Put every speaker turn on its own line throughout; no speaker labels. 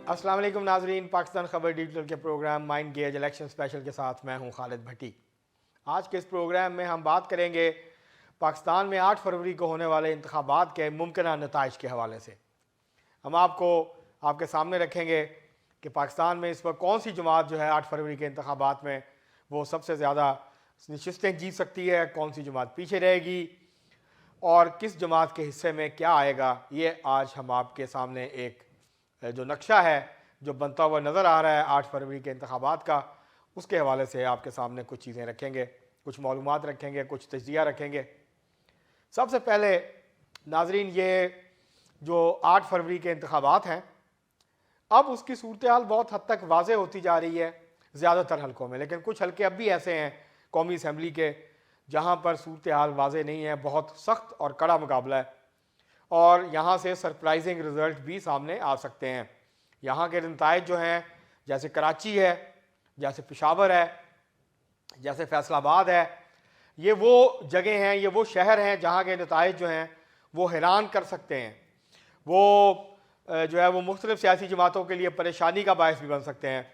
अस्सलाम वालेकुम नाजरीन, पाकिस्तान खबर डिजिटल के programme mind gauge election special के साथ मैं हूं खालिद भट्टी। आज के इस प्रोग्राम में हम बात करेंगे पाकिस्तान में 8 फरवरी को होने वाले इंतखाबात के मुमकिन नताइज के हवाले से। हम आपको आपके सामने रखेंगे कि पाकिस्तान में इस वक्त कौन सी जमात जो है 8 फरवरी के इंतखाबात में वो सबसे ज़्यादा नशिस्तें जीत सकती है, कौन सी जमात पीछे रहेगी और किस जमात के हिस्से में क्या आएगा। ये आज हम आपके सामने एक जो नक्शा है जो बनता हुआ नज़र आ रहा है 8 फरवरी के इंतखाबात का, उसके हवाले से आपके सामने कुछ चीज़ें रखेंगे, कुछ मालूमात रखेंगे, कुछ तज्ज़िया रखेंगे। सबसे पहले नाजरीन, ये जो 8 फरवरी के इंतखाबात हैं, अब उसकी सूरत हाल बहुत हद तक वाज़े होती जा रही है ज़्यादातर हलकों में, लेकिन कुछ हलके अब भी ऐसे हैं कौमी असम्बली के जहाँ पर सूरत हाल वाज़े नहीं है, बहुत सख्त और कड़ा मुकाबला है और यहाँ से सरप्राइजिंग रिज़ल्ट भी सामने आ सकते हैं। यहाँ के नताइज जो हैं, जैसे कराची है, जैसे पेशावर है, जैसे फैसलाबाद है, ये वो जगह हैं, ये वो शहर हैं जहाँ के नताइज जो हैं वो हैरान कर सकते हैं। वो जो है वो मुख्तलिफ सियासी जमातों के लिए परेशानी का बायस भी बन सकते हैं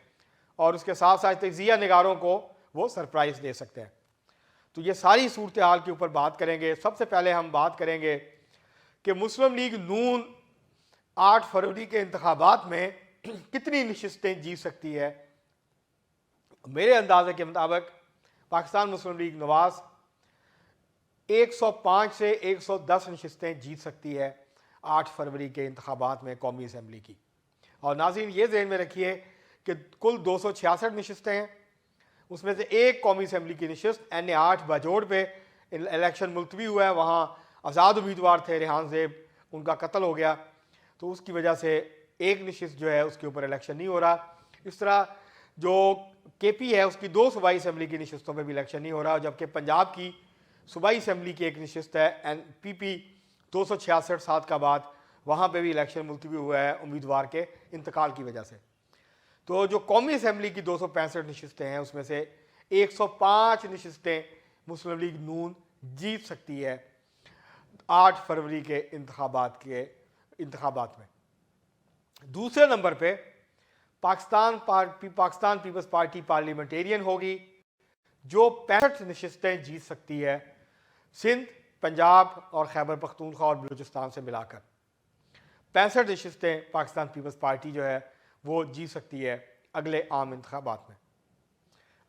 और उसके साथ साथ तजिया निगारों को वो सरप्राइज़ दे सकते हैं। तो ये सारी सूरत हाल के ऊपर बात करेंगे। सबसे पहले हम बात करेंगे कि मुस्लिम लीग नून 8 फरवरी के इंतखाबात में कितनी नशिस्तें जीत सकती है। मेरे अंदाजे के मुताबिक पाकिस्तान मुस्लिम लीग नवाज 105 से 110 नशिस्तें जीत सकती है 8 फरवरी के इंतखाबात में कौमी असम्बली की। और नाज़रीन, ये ज़हन में रखिए कि कुल 266 नशिस्तें हैं, उसमें से एक कौमी असम्बली की नशिस्त NA8 बाजोड़ पे इलेक्शन मुलतवी हुआ है। वहाँ आज़ाद उम्मीदवार थे रेहान ज़ेब, उनका कत्ल हो गया, तो उसकी वजह से एक नशिस्त जो है उसके ऊपर इलेक्शन नहीं हो रहा। इस तरह जो KP है उसकी 2 सूबाई असम्बली की नशिस्तों पर भी इलेक्शन नहीं हो रहा, जबकि पंजाब की सूबाई असम्बली की एक नशिस्त है NPP 266 सात का बाद, वहाँ पे भी इलेक्शन मुलतवी हुआ है उम्मीदवार के इंतकाल की वजह से। तो जो कौमी असम्बली की 265 नशिस्तें हैं उसमें से 105 नशिस्तें मुस्लिम लीग नून जीत सकती है 8 फरवरी के इंतखाबात में। दूसरे नंबर पे पाकिस्तान पीपल्स पार्टी पार्लियामेंटेरियन होगी जो 65 नशिस्तें जीत सकती है सिंध, पंजाब और खैबर पख्तूनख्वा और बलूचिस्तान से मिलाकर। 65 नशिस्तें पाकिस्तान पीपल्स पार्टी जो है वो जीत सकती है अगले आम इंतखाबात में।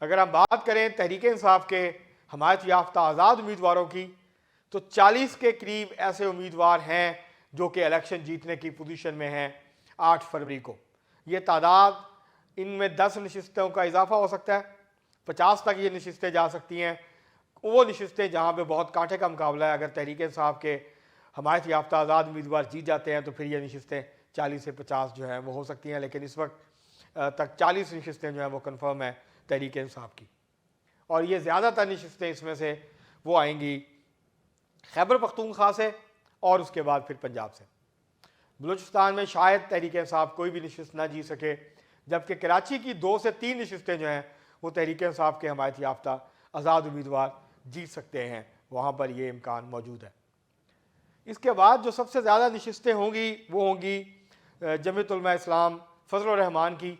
अगर हम बात करें तहरीक इंसाफ के हमायत याफ्ता आज़ाद उम्मीदवारों की, तो 40 के करीब ऐसे उम्मीदवार हैं जो कि इलेक्शन जीतने की पोजीशन में हैं 8 फरवरी को। ये तादाद, इनमें 10 नशिस्तों का इजाफा हो सकता है, 50 तक ये नशिस्तें जा सकती हैं। वो नशिस्तें जहाँ पे बहुत कांटे का मुकाबला है, अगर तहरीक इंसाफ के हमायत याफ्ता आज़ाद उम्मीदवार जीत जाते हैं तो फिर ये नशिस्तें 40 से 50 जो है वो हो सकती हैं, लेकिन इस वक्त तक 40 नशिस्तें जो हैं वो कन्फर्म है तहरीक इंसाफ की। और ये ज़्यादातर नशिस्तें इसमें से वो आएंगी खैबर पख्तूनख्वा से और उसके बाद फिर पंजाब से। बलूचिस्तान में शायद तहरीक इंसाफ कोई भी नशिस्त ना जीत सके, जबकि कराची की 2 से 3 नशिस्तें जो हैं वो तहरीक इंसाफ के हमायत याफ्ता आज़ाद उम्मीदवार जीत सकते हैं, वहाँ पर ये इम्कान मौजूद है। इसके बाद जो सबसे ज़्यादा नशिस्तें होंगी वो होंगी जमीयत उलमा इस्लाम फजल रहमान की।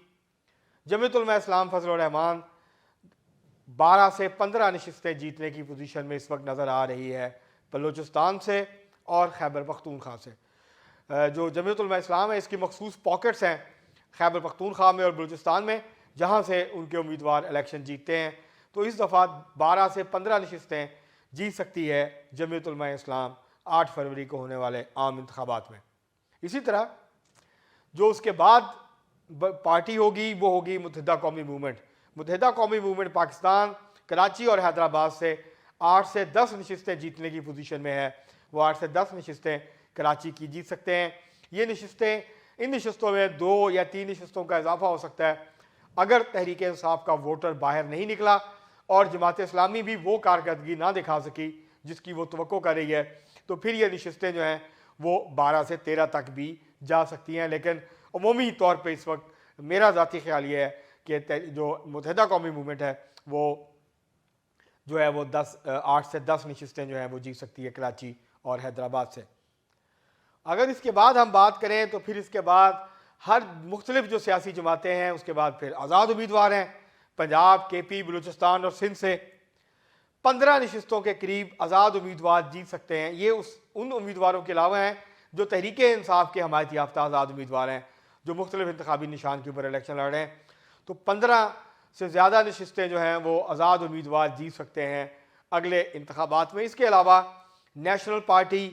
जमीयत उलमा इस्लाम फजल रहमान 12 से 15 नशिस्तें जीतने की पोजीशन में इस वक्त नज़र आ रही है बलूचिस्तान से और खैबर पख्तूनख्वा से। जो जमीयत उलमा इस्लाम है इसकी मखसूस पॉकेट्स हैं खैबर पख्तूनख्वा में और बलूचिस्तान में, जहाँ से उनके उम्मीदवार इलेक्शन जीतते हैं। तो इस दफ़ा 12 से 15 नशिस्तें जीत सकती है जमीयत उलमा इस्लाम 8 फरवरी को होने वाले आम इंतखाबात में। इसी तरह जो उसके बाद पार्टी होगी वो होगी मुत्तहिदा कौमी मूवमेंट। मुत्तहिदा कौमी मूवमेंट पाकिस्तान कराची और हैदराबाद से 8 से 10 नशिस्तें जीतने की पोजीशन में है। वो 8 से 10 नशिस्तें कराची की जीत सकते हैं। ये नशिस्तें, इन नशिस्तों में 2 या 3 नशिस्तों का इजाफा हो सकता है अगर तहरीक इंसाफ का वोटर बाहर नहीं निकला और जमात इस्लामी भी वो कारकर्दगी ना दिखा सकी जिसकी वो तवक्को कर रही है, तो फिर ये नशिस्तें जो हैं वो 12 से 13 तक भी जा सकती हैं। लेकिन अमूमी तौर पे इस वक्त मेरा ज़ाती ख्याल ये है कि जो मुत्तहिदा कौमी मूवमेंट है वो जो है वो 8 से 10 नशिस्तें जो हैं वो जीत सकती है कराची और हैदराबाद से। अगर इसके बाद हम बात करें तो फिर इसके बाद हर मुख्तलिफ जो सियासी जमातें हैं, उसके बाद फिर आज़ाद उम्मीदवार हैं पंजाब, KP, बलूचिस्तान और सिंध से 15 नशिस्तों के करीब आज़ाद उम्मीदवार जीत सकते हैं। ये उन उम्मीदवारों के अलावा हैं जो तहरीक इंसाफ के हमायत याफ्ता आज़ाद उम्मीदवार हैं, जो मुख्तलिफ इंतखाबी निशान के ऊपर इलेक्शन लड़ रहे हैं। तो 15 से ज़्यादा नशिस्तें जो हैं वो आज़ाद उम्मीदवार जीत सकते हैं अगले इंतखाबात में। इसके अलावा नेशनल पार्टी,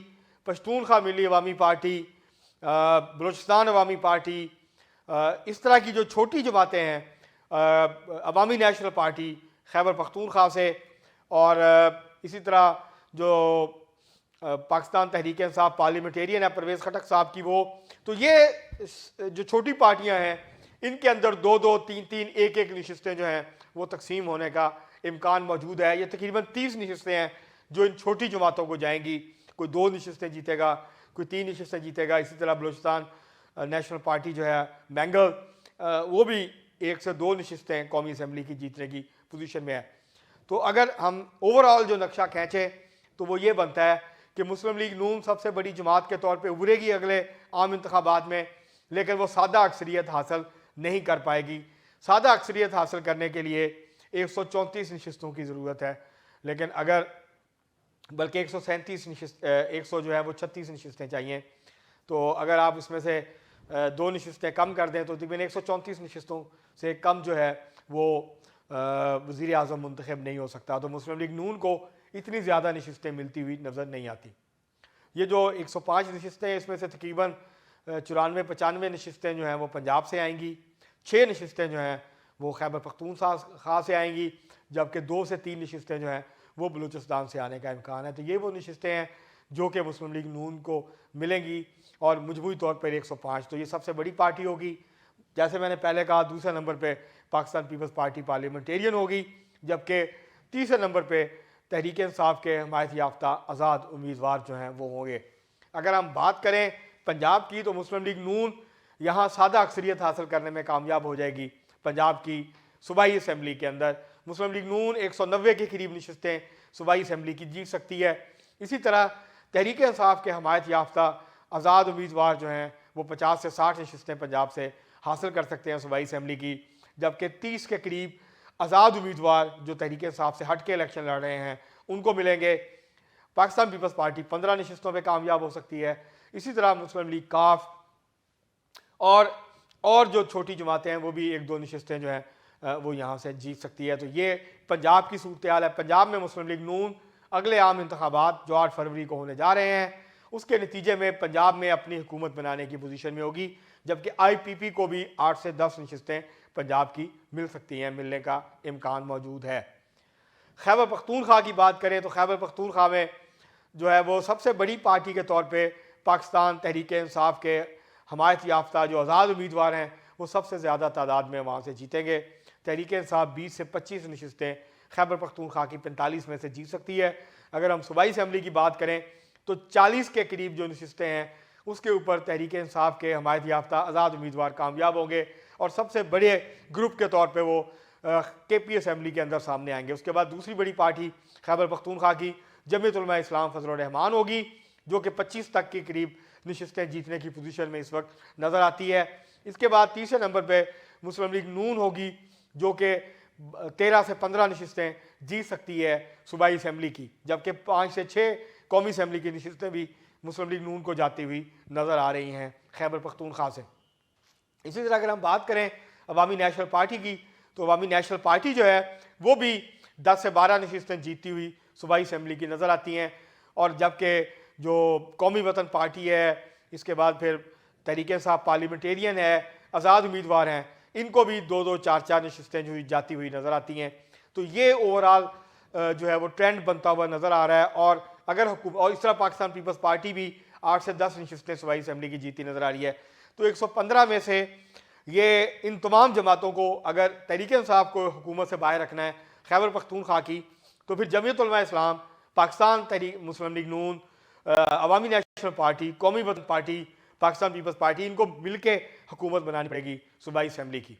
पश्तूनख्वा मिली अवामी पार्टी, बलूचिस्तान अवामी पार्टी, इस तरह की जो छोटी जमातें हैं, अवामी नेशनल पार्टी खैबर पख्तूनख्वा से, और इसी तरह जो पाकिस्तान तहरीक इंसाफ पार्लियामेंटेरियन है परवेज़ खटक साहब की, वो तो ये जो छोटी पार्टियां हैं इनके अंदर 2-2, 3-3, 1-1 नशिस्तें जो हैं वो तकसीम होने का इम्कान मौजूद है। ये तकरीबन 30 नशिस्तें हैं जो इन छोटी जमातों को जाएंगी। कोई 2 नशिस्तें जीतेगा, कोई 3 नशिस्तें जीतेगा। इसी तरह बलूचिस्तान नेशनल पार्टी जो है मैंगल, वो भी 1 से 2 नशिस्तें कौमी असम्बली की जीतने की पोजीशन में है। तो अगर हम ओवरऑल जो नक्शा खींचें तो वो ये बनता है कि मुस्लिम लीग नून सबसे बड़ी जमात के तौर पे उभरेगी अगले आम इंतखाबात में, लेकिन वो सादा अक्सरियत हासिल नहीं कर पाएगी। सादा अक्सरियत हासिल करने के लिए 134 नशिस्तों की ज़रूरत है, लेकिन अगर बल्कि 137 नशिस्त 100 जो है वो 36 नशिस्तें चाहिए। तो अगर आप इसमें से 2 नशिस्तें कम कर दें तो तकरीबन 134 नशिस्तों से कम जो है वो वज़ीर आज़म मुंतखब नहीं हो सकता। तो मुस्लिम लीग नून को इतनी ज़्यादा नशिस्तें मिलती हुई नज़र नहीं आती। ये जो 105 नशिस्तें हैं इसमें से तकरीबन 94-95 नशिस्तें जो हैं वो पंजाब से आएंगी, 6 नशिस्तें जो हैं वो खैबर पख्तूनख्वा से आएंगी, जबकि 2 से 3 नशिस्तें जो हैं वो बलूचिस्तान से आने का इम्कान है। तो ये वो नशिस्तें हैं जो कि मुस्लिम लीग नून को मिलेंगी, और मजमूई तौर पर 105। तो ये सबसे बड़ी पार्टी होगी। जैसे मैंने पहले कहा, दूसरे नंबर पर पाकिस्तान पीपल्स पार्टी पार्लियामेंटेरियन होगी, जबकि तीसरे नंबर पर तहरीक इंसाफ के हमायत याफ्ता आज़ाद उम्मीदवार जो हैं वो होंगे। अगर हम बात करें पंजाब की तो मुस्लिम लीग नून यहाँ सादा अक्सरियत हासिल करने में कामयाब हो जाएगी। पंजाब की सूबाई असम्बली के अंदर मुस्लिम लीग नून 190 के करीब नशिस्तें सूबाई असम्बली की जीत सकती है। इसी तरह तहरीक इंसाफ के हमायत याफ्ता आज़ाद उम्मीदवार जो हैं वो 50 से 60 नशिस्तें पंजाब से हासिल कर सकते हैं सूबाई असम्बली की, जबकि 30 के करीब आज़ाद उम्मीदवार जो तहरीक इंसाफ से हट के इलेक्शन लड़ रहे हैं उनको मिलेंगे। पाकिस्तान पीपल्स पार्टी 15 नशिस्तों पर कामयाब हो सकती है। इसी तरह मुस्लिम लीग काफ और जो छोटी जमातें हैं वो भी 1-2 नशिस्तें जो हैं वो यहाँ से जीत सकती है। तो ये पंजाब की सूरत हाल है। पंजाब में मुस्लिम लीग नून अगले आम इंतखाबात जो 8 फरवरी को होने जा रहे हैं, उसके नतीजे में पंजाब में अपनी हुकूमत बनाने की पोजीशन में होगी, जबकि IPP को भी 8 से 10 नशिस्तें पंजाब की मिल सकती हैं, मिलने का इम्कान मौजूद है। खैबर पख्तूनख्वा की बात करें तो खैबर पख्तूनख्वा में जो है वो सबसे बड़ी पार्टी के तौर पे पाकिस्तान तहरीक इंसाफ के हमायत याफ्ता जो आज़ाद उम्मीदवार हैं वो सबसे ज़्यादा तादाद में वहाँ से जीतेंगे। तहरीक इंसाफ 20 से 25 नशिस्तें खैबर पख्तूनख्वा की 45 में से जीत सकती है। अगर हम सूबाई असम्बली की बात करें तो 40 के करीब जो नशिस्तें हैं उसके ऊपर तहरीक इंसाफ के हमायत याफ्ता आज़ाद उम्मीदवार कामयाब होंगे, और सबसे बड़े ग्रुप के तौर पे वो KP असम्बली के अंदर सामने आएंगे। उसके बाद दूसरी बड़ी पार्टी खैबर पख्तूनख्वा की जमीयत उलमा इस्लाम फजल रहमान होगी, जो कि 25 तक के करीब नशिस्तें जीतने की पोजीशन में इस वक्त नज़र आती है। इसके बाद तीसरे नंबर पे मुस्लिम लीग नून होगी, जो कि 13 से 15 नशिस्तें जीत सकती है सूबाई असम्बली की, जबकि 5 से 6 कौमी असम्बली की नशिस्तें भी मुस्लिम लीग नून को जाती हुई नज़र आ रही हैं खैबर पख्तूनख्वा से। इसी तरह अगर हम बात करें अवामी नेशनल पार्टी की तो अवामी नेशनल पार्टी जो है वो भी 10 से 12 नशिस्तें जीतती हुई सूबाई असम्बली की नज़र आती हैं, और जबकि जो कौमी वतन पार्टी है, इसके बाद फिर तहरीक इंसाफ पार्लियामेंटेरियन है, आज़ाद उम्मीदवार हैं, इनको भी 2-2, 4-4 नशिस्तें जो जाती हुई नज़र आती हैं। तो ये ओवरऑल जो है वो ट्रेंड बनता हुआ नज़र आ रहा है। और अगर और इस तरह पाकिस्तान पीपल्स पार्टी भी 8 से 10 नशिस्तें सूबाई असम्बली की जीती नज़र आ रही है। तो 115 में से ये इन तमाम जमातों को अगर तहरीक इंसाफ को हुकूमत से बाहर रखना है खैबर पख्तूनख्वा की, तो फिर जमीयत उलमा इस्लाम, पाकिस्तान तहरीक मुस्लिम लीग नून, अवामी नेशनल पार्टी, कौमी वतन पार्टी, पाकिस्तान पीपल्स पार्टी, इनको मिल के हुकूमत बनानी पड़ेगी सूबाई असम्बली की।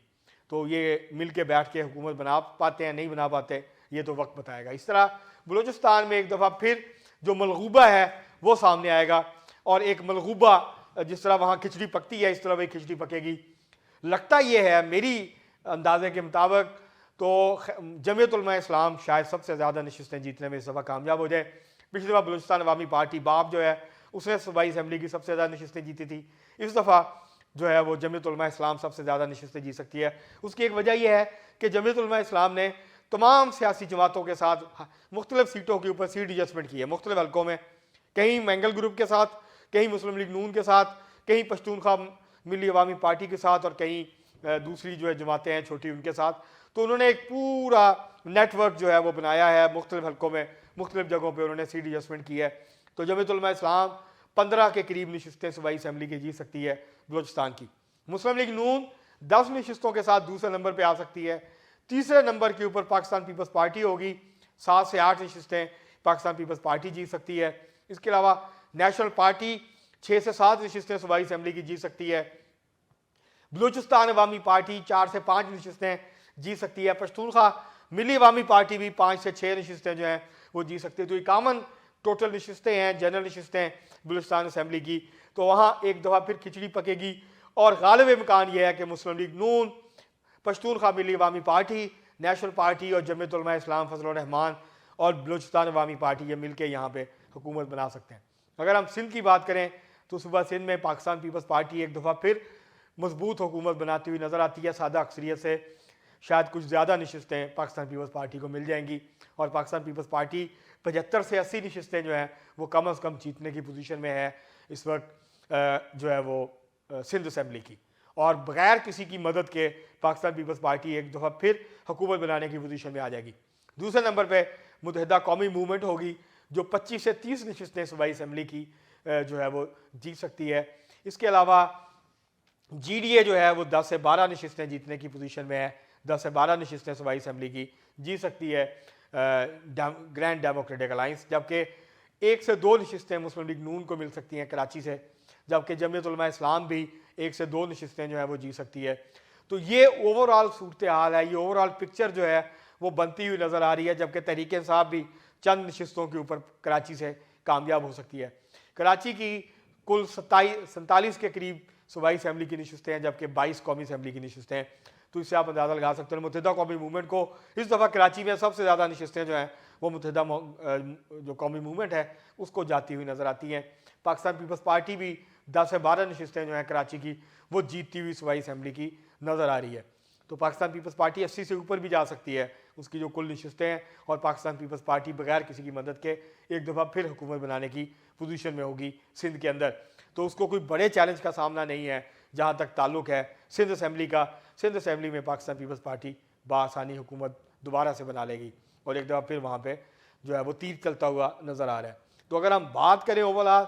तो ये मिल के बैठ के हुकूमत बना पाते हैं नहीं बना पाते, ये तो वक्त बताएगा। इस तरह बलूचिस्तान में एक दफ़ा फिर जो मलगूबा है वो सामने आएगा, और एक मलगूबा जिस तरह वहाँ खिचड़ी पकती है इस तरह वही खिचड़ी पकेगी। लगता ये है मेरी अंदाजे के मुताबिक तो जमीयत उलमा इस्लाम शायद सबसे ज़्यादा नशिस्तें जीतने में इस दफ़ा कामयाब हो जाए। पिछली दफ़ा बलूचिस्तान अवामी पार्टी बाप जो है उसने सूबाई असम्बली की सबसे ज़्यादा नशिस्तें जीती थी। इस दफ़ा जो है वो जमीयत उलमा इस्लाम सबसे ज़्यादा नशिस्तें जीत सकती है। उसकी एक वजह यह है कि जमीयत उलमा इस्लाम ने तमाम सियासी जमातों के साथ मुख्तलिफ सीटों के ऊपर सीट एडजस्टमेंट की है मुख्तलिफ हल्कों में, कहीं मैंगल ग्रुप के साथ, कहीं मुस्लिम लीग नून के साथ, कहीं पश्तूनख्वा मिली अवामी पार्टी के साथ और कहीं दूसरी जो है जमातें हैं छोटी उनके साथ। तो उन्होंने एक पूरा नेटवर्क जो है वो बनाया है मुख्तलिफ हल्कों में, मुख्तलिफ जगहों पर उन्होंने सीट एडजस्टमेंट की है। तो जमीयत उलमा इस्लाम 15 के करीब नशिस्तें सूबाई असम्बली की जीत सकती है बलूचिस्तान की। मुस्लिम लीग नून 10 नशिस्तों के साथ दूसरे नंबर पर आ सकती है। तीसरे नंबर के ऊपर पाकिस्तान पीपल्स पार्टी होगी, 7 से 8 नशिस्तें पाकिस्तान पीपल्स पार्टी जीत सकती है। इसके अलावा नेशनल पार्टी 6 से 7 नशिस्तें सूबाई असम्बली की जीत सकती है। बलूचिस्तान अवामी पार्टी 4 से 5 नशिस्तें जीत सकती है। पश्तूनख्वा मिली अवामी पार्टी भी 5 से 6 नशिस्तें जो हैं वो जीत सकती है। तो 51 टोटल नशिस्तें हैं, जनरल नशिस्तें बलूचिस्तान असम्बली की। तो वहाँ एक दफ़ा फिर खिचड़ी पकेगी और गालिब इम्कान यह है कि मुस्लिम लीग नून, पश्तूनख्वा मिली अवामी पार्टी, नेशनल पार्टी और जमीयत उलमा इस्लाम फजल रहमान और बलूचिस्तान अवामी पार्टी ये मिलकर यहाँ पे हुकूमत बना सकते हैं। अगर हम सिंध की बात करें तो सुबह सिंध में पाकिस्तान पीपल्स पार्टी एक दफ़ा फिर मजबूत हुकूमत बनाती हुई नज़र आती है। सादा अक्सरियत से शायद कुछ ज़्यादा नशिस्तें पाकिस्तान पीपल्स पार्टी को मिल जाएंगी और पाकिस्तान पीपल्स पार्टी 75 से 80 नशिस्तें जो हैं वो कम अज़ कम जीतने की पोजीशन में है इस वक्त जो है वो सिंध असम्बली की। और बगैर किसी की मदद के पाकिस्तान पीपल्स पार्टी एक दफ़ा फिर हुकूमत बनाने की पोजीशन में आ जाएगी। दूसरे नंबर पे मुत्तहिदा कौमी मूवमेंट होगी जो 25 से 30 नशिस्तें सूबाई असम्बली की जो है वो जीत सकती है। इसके अलावा GDA जो है वो 10 से 12 नशिस्तें जीतने की पोजीशन में है, 10 से 12 नशिस्तें सूबाई असम्बली की जीत सकती है ग्रैंड डेमोक्रेटिक अलायंस। जबकि 1 से 2 नशिस्तें मुस्लिम लीग नून को मिल सकती हैं कराची से, जबकि जमीयत उलमा इस्लाम भी 1 से 2 नशिस्तें जो है वो जीत सकती है। तो ये ओवरऑल सूरत हाल है, ये ओवरऑल पिक्चर जो है वो बनती हुई नज़र आ रही है। जबकि तहरीक इंसाफ भी चंद नशिस्तों के ऊपर कराची से कामयाब हो सकती है। कराची की कुल 47 के करीब सूबाई असम्बली की नशिस्तें हैं, जबकि 22 कौमी असम्बली की नशिस्तें हैं। तो इससे आप अंदाज़ा लगा सकते हैं मुत्तहिदा कौमी मूवमेंट को इस दफ़ा कराची में सबसे ज़्यादा नशिस्तें जो हैं वो मुत्तहिदा जो कौमी मूवमेंट है उसको जाती हुई नज़र आती हैं। पाकिस्तान पीपल्स पार्टी भी 10 से 12 नशिस्तें जो हैं कराची की वो जीतती हुई सूबाई असम्बली की नज़र आ रही है। तो पाकिस्तान पीपल्स पार्टी 80 से ऊपर भी जा सकती है उसकी जो कुल नशिस्तें हैं, और पाकिस्तान पीपल्स पार्टी बगैर किसी की मदद के एक दफ़ा फिर हुकूमत बनाने की पोजीशन में होगी सिंध के अंदर। तो उसको कोई बड़े चैलेंज का सामना नहीं है जहाँ तक ताल्लुक है सिंध असम्बली का। सिंध असम्बली में पाकिस्तान पीपल्स पार्टी बासानी हुकूमत दोबारा से बना लेगी और एक दफ़ा फिर वहाँ पर जो है वो तीर चलता हुआ नज़र आ रहा है। तो अगर हम बात करें ओवरऑल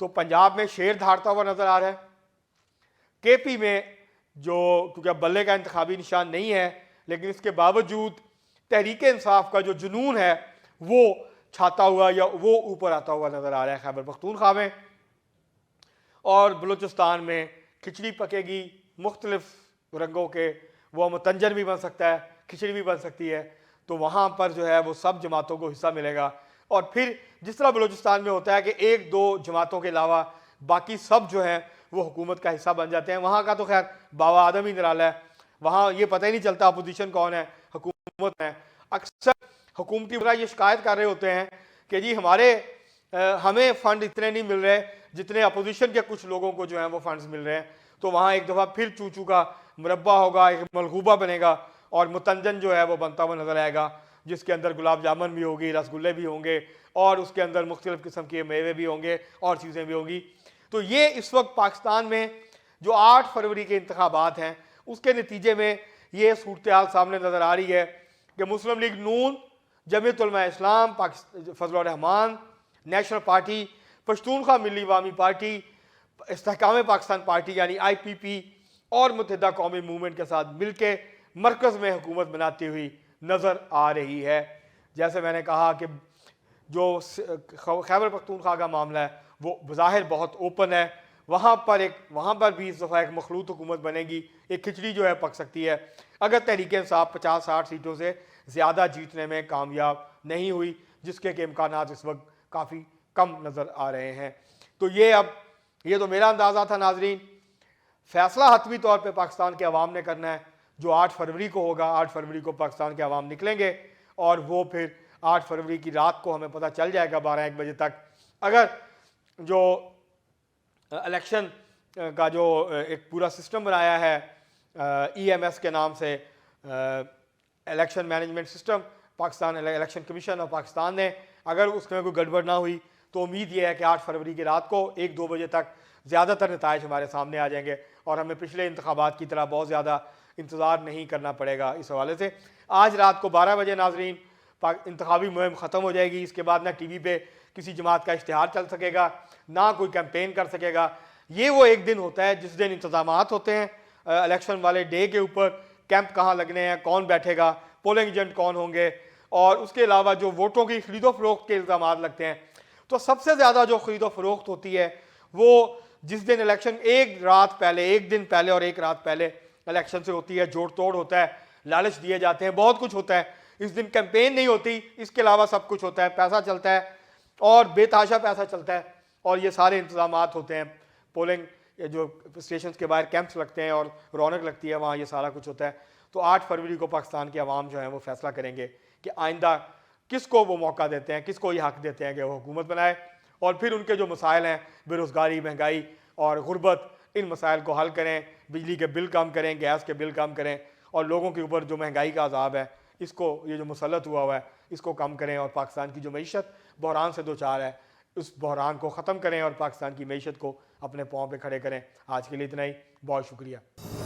तो पंजाब में शेर धारता हुआ नज़र आ रहा है। KP में जो क्योंकि अब बल्ले का इंतखाबी निशान नहीं है, लेकिन इसके बावजूद तहरीक इंसाफ का जो जुनून है वो छाता हुआ या वो ऊपर आता हुआ नज़र आ रहा है खैबर पख्तूनख्वा में। और बलूचिस्तान में खिचड़ी पकेगी मुख्तलिफ रंगों के, वो मतंजन भी बन सकता है, खिचड़ी भी बन सकती है। तो वहाँ पर जो है वो सब जमातों को हिस्सा मिलेगा। और फिर जिस तरह बलूचिस्तान में होता है कि 1-2 जमातों के अलावा बाकी सब जो है वो हुकूमत का हिस्सा बन जाते हैं, वहाँ का तो खैर बाबा आदम ही निराला है। वहाँ ये पता ही नहीं चलता अपोजिशन कौन है हुकूमत है। अक्सर हुकूमती वज़रा ये शिकायत कर रहे होते हैं कि जी हमें फ़ंड इतने नहीं मिल रहे जितने अपोजिशन के कुछ लोगों को जो है वो फंड्स मिल रहे हैं। तो वहाँ एक दफ़ा फिर चूचू का मुरब्बा होगा, एक मलगूबा बनेगा और मुतंजन जो है वो बनता हुआ नज़र आएगा, जिसके अंदर गुलाब जामुन भी होगी, रसगुल्ले भी होंगे और उसके अंदर मुख्तलिफ़ किस्म के मेवे भी होंगे और चीज़ें भी होंगी। तो ये इस वक्त पाकिस्तान में जो 8 फरवरी के इंतखाबात हैं उसके नतीजे में ये सूरत हाल सामने नज़र आ रही है कि मुस्लिम लीग नून, जमीयत उलमा इस्लाम, फजल रहमान, नेशनल पार्टी, पश्तूनख्वा मिली अवामी पार्टी, इस्तेहकाम पाकिस्तान पार्टी यानी IPP और मुत्तहिदा कौमी मूवमेंट के साथ मिलके मरकज़ में हुकूमत बनाती हुई नज़र आ रही है। जैसे मैंने कहा कि जो खैबर पख्तूनख्वा का मामला है वो बज़ाहिर बहुत ओपन है, वहाँ पर भी इस दफ़ा एक मखलूत हुकूमत बनेगी, एक खिचड़ी जो है पक सकती है अगर तहरीक इंसाफ 50-60 सीटों से ज़्यादा जीतने में कामयाब नहीं हुई, जिसके इम्कानात इस वक्त काफ़ी कम नज़र आ रहे हैं। तो ये अब ये तो मेरा अंदाज़ा था नाजरीन। फैसला हतमी तौर पे पाकिस्तान के अवाम ने करना है, जो 8 फरवरी को होगा। 8 फरवरी को पाकिस्तान के अवाम निकलेंगे और वो फिर 8 फरवरी की रात को हमें पता चल जाएगा 12-1 बजे तक, अगर जो इलेक्शन का जो एक पूरा सिस्टम बनाया है EMS के नाम से, election management system, Pakistan election commission और पाकिस्तान ने, अगर उसमें कोई गड़बड़ ना हुई तो उम्मीद ये है कि 8 फरवरी की रात को 1-2 बजे तक ज़्यादातर नताइज हमारे सामने आ जाएंगे और हमें पिछले इंतखाबात की तरह बहुत ज़्यादा इंतज़ार नहीं करना पड़ेगा। इस हवाले से आज रात को 12 बजे नाजरीन इंतखाबी मुहिम ख़त्म हो जाएगी। इसके बाद ना TV पे किसी जमात का इश्तिहार चल सकेगा, ना कोई कैंपेन कर सकेगा। ये वो एक दिन होता है जिस दिन इंतजामात होते हैं इलेक्शन वाले डे के ऊपर, कैंप कहाँ लगने हैं, कौन बैठेगा, पोलिंग एजेंट कौन होंगे, और उसके अलावा जो वोटों की खरीदो फरोख्त के इल्ज़ाम लगते हैं। तो सबसे ज़्यादा जो खरीदो फरोख्त होती है वो जिस दिन इलेक्शन एक रात पहले, एक दिन पहले और एक रात पहले इलेक्शन से होती है। जोड़ तोड़ होता है, लालच दिए जाते हैं, बहुत कुछ होता है। इस दिन कैंपेन नहीं होती, इसके अलावा सब कुछ होता है, पैसा चलता है और बेतहाशा पैसा चलता है, और ये सारे इंतजामात होते हैं। पोलिंग जो स्टेशन के बाहर कैंप्स लगते हैं और रौनक लगती है, वहाँ ये सारा कुछ होता है। तो 8 फरवरी को पाकिस्तान के अवाम जो है वो फैसला करेंगे कि आइंदा किसको वो मौका देते हैं, किसको ये हक देते हैं कि वो हुकूमत बनाए, और फिर उनके जो मसाइल हैं, बेरोज़गारी, महंगाई और गुर्बत, इन मसाइल को हल करें। बिजली के बिल कम करें, गैस के बिल कम करें, और लोगों के ऊपर जो महंगाई का अजाब है इसको, ये जो मुसल्लत हुआ है, इसको कम करें, और पाकिस्तान की जो मईशत बहरान से दो चार है उस बहरान को ख़त्म करें और पाकिस्तान की मईशत को अपने पाँव पे खड़े करें। आज के लिए इतना ही, बहुत शुक्रिया।